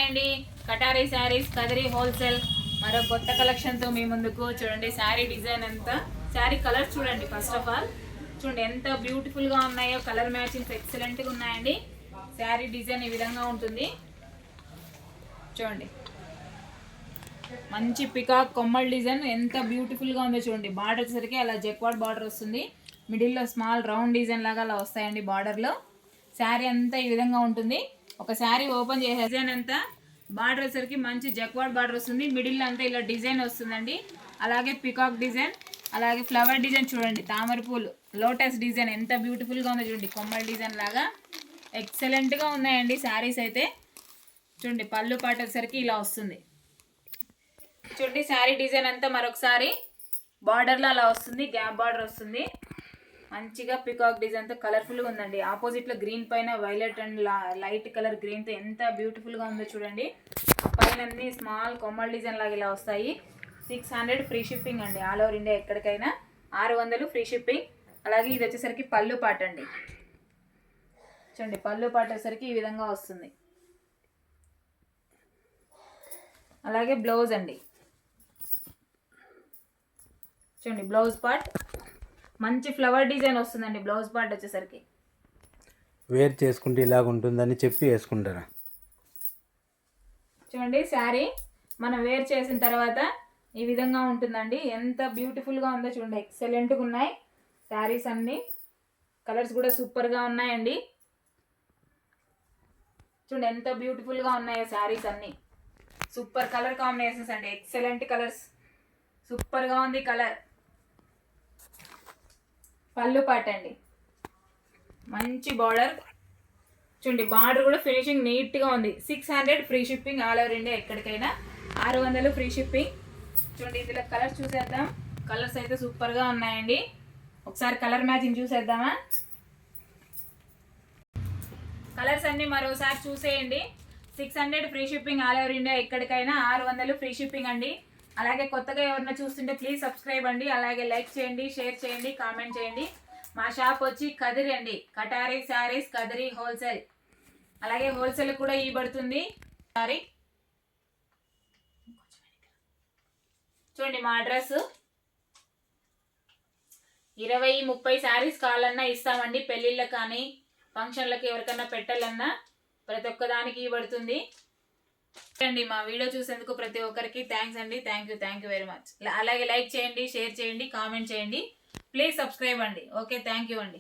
అండి, కటారీ శారీస్ కదిరి హోల్సేల్ మరో కొత్త కలెక్షన్తో మీ ముందుకు. చూడండి శారీ డిజైన్ అంతా, శారీ కలర్స్ చూడండి. ఫస్ట్ ఆఫ్ ఆల్ చూడండి ఎంత బ్యూటిఫుల్గా ఉన్నాయో, కలర్ మ్యాచింగ్స్ ఎక్సలెంట్గా ఉన్నాయండి. శారీ డిజైన్ ఈ విధంగా ఉంటుంది చూడండి. మంచి పికాక్ కొమ్మల్ డిజైన్ ఎంత బ్యూటిఫుల్గా ఉందో చూడండి. బార్డర్ వచ్చేసరికి అలా జెక్వార్డ్ బార్డర్ వస్తుంది, మిడిల్లో స్మాల్ రౌండ్ డిజైన్ లాగా అలా వస్తాయండి బార్డర్లో. శారీ అంతా ఈ విధంగా ఉంటుంది. ఒక శారీ ఓపెన్ చేసే డిజైన్ అంతా బార్డర్ వచ్చేసరికి మంచి జక్వార్డ్ బార్డర్ వస్తుంది, మిడిల్ అంతా ఇలా డిజైన్ వస్తుందండి. అలాగే పికాక్ డిజైన్, అలాగే ఫ్లవర్ డిజైన్ చూడండి, తామర పూలు లోటస్ డిజైన్ ఎంత బ్యూటిఫుల్గా ఉందో చూడండి. కొమ్మల్ డిజైన్ లాగా ఎక్సలెంట్గా ఉన్నాయండి శారీస్ అయితే. చూడండి పళ్ళు పాట వచ్చేసరికి ఇలా వస్తుంది చూడండి. శారీ డిజైన్ అంతా మరొకసారి బార్డర్లో అలా వస్తుంది, గ్యాప్ బార్డర్ వస్తుంది. మంచిగా పికాక్ డిజైన్తో కలర్ఫుల్గా ఉందండి. ఆపోజిట్లో గ్రీన్ పైన వైలెట్ అండ్ లైట్ కలర్ గ్రీన్తో ఎంత బ్యూటిఫుల్గా ఉందో చూడండి. పైన అన్ని స్మాల్ కొమ్మల్ డిజైన్ లాగా ఇలా వస్తాయి. 600 ఫ్రీ షిప్పింగ్ అండి, ఆల్ ఓవర్ ఇండియా ఎక్కడికైనా 600 ఫ్రీ షిప్పింగ్. అలాగే ఇది వచ్చేసరికి పళ్ళు పాట అండి. చూడండి పళ్ళు పాట వచ్చేసరికి ఈ విధంగా వస్తుంది. అలాగే బ్లౌజ్ అండి, చూడండి బ్లౌజ్ పార్ట్ మంచి ఫ్లవర్ డిజైన్ వస్తుందండి. బ్లౌజ్ పార్ట్ వచ్చేసరికి వేర్ చేసుకుంటే ఇలాగ ఉంటుందని చెప్పి వేసుకుంటారా. చూడండి శారీ మనం వేర్ చేసిన తర్వాత ఈ విధంగా ఉంటుందండి. ఎంత బ్యూటిఫుల్గా ఉందో చూడండి, ఎక్సలెంట్గా ఉన్నాయి శారీస్ అన్నీ. కలర్స్ కూడా సూపర్గా ఉన్నాయండి. చూడండి ఎంత బ్యూటిఫుల్గా ఉన్నాయో శారీస్ అన్నీ. సూపర్ కలర్ కాంబినేషన్స్ అండి, ఎక్సలెంట్ కలర్స్, సూపర్గా ఉంది కలర్. పళ్ళు పాట అండి, మంచి బార్డర్ చూడండి. బార్డర్ కూడా ఫినిషింగ్ నీట్గా ఉంది. 600 free shipping, all over India ఎక్కడికైనా 600 ఫ్రీ షిప్పింగ్. చూడండి ఇందులో కలర్స్ చూసేద్దాం. కలర్స్ అయితే సూపర్గా ఉన్నాయండి. ఒకసారి కలర్ మ్యాచింగ్ చూసేద్దామా. కలర్స్ అన్నీ మరోసారి చూసేయండి. 600 free shipping, all over India ఎక్కడికైనా 600 ఫ్రీ షిప్పింగ్ అండి. అలాగే కొత్తగా ఎవరైనా చూస్తుంటే ప్లీజ్ సబ్స్క్రైబ్ అండి. అలాగే లైక్ చేయండి, షేర్ చేయండి, కామెంట్ చేయండి. మా షాప్ వచ్చి కదిరి అండి, కటారీ శారీస్ కదిరి హోల్సేల్. అలాగే హోల్సేల్ కూడా ఇవ్వబడుతుంది సారీ. చూడండి మా అడ్రస్ 20-30 శారీస్ కావాలన్నా ఇస్తామండి. పెళ్ళిళ్ళకి కానీ ఫంక్షన్లకు ఎవరికైనా పెట్టాలన్నా ప్రతి ఒక్కదానికి ఇవ్వబడుతుంది అండి. మా వీడియో చూసేందుకు ప్రతి ఒక్కరికి థ్యాంక్స్ అండి. Thank you very much. అలాగే లైక్ చేయండి, షేర్ చేయండి, కామెంట్ చేయండి, ప్లీజ్ సబ్స్క్రైబ్ అండి. ఓకే, థ్యాంక్ యూ అండి.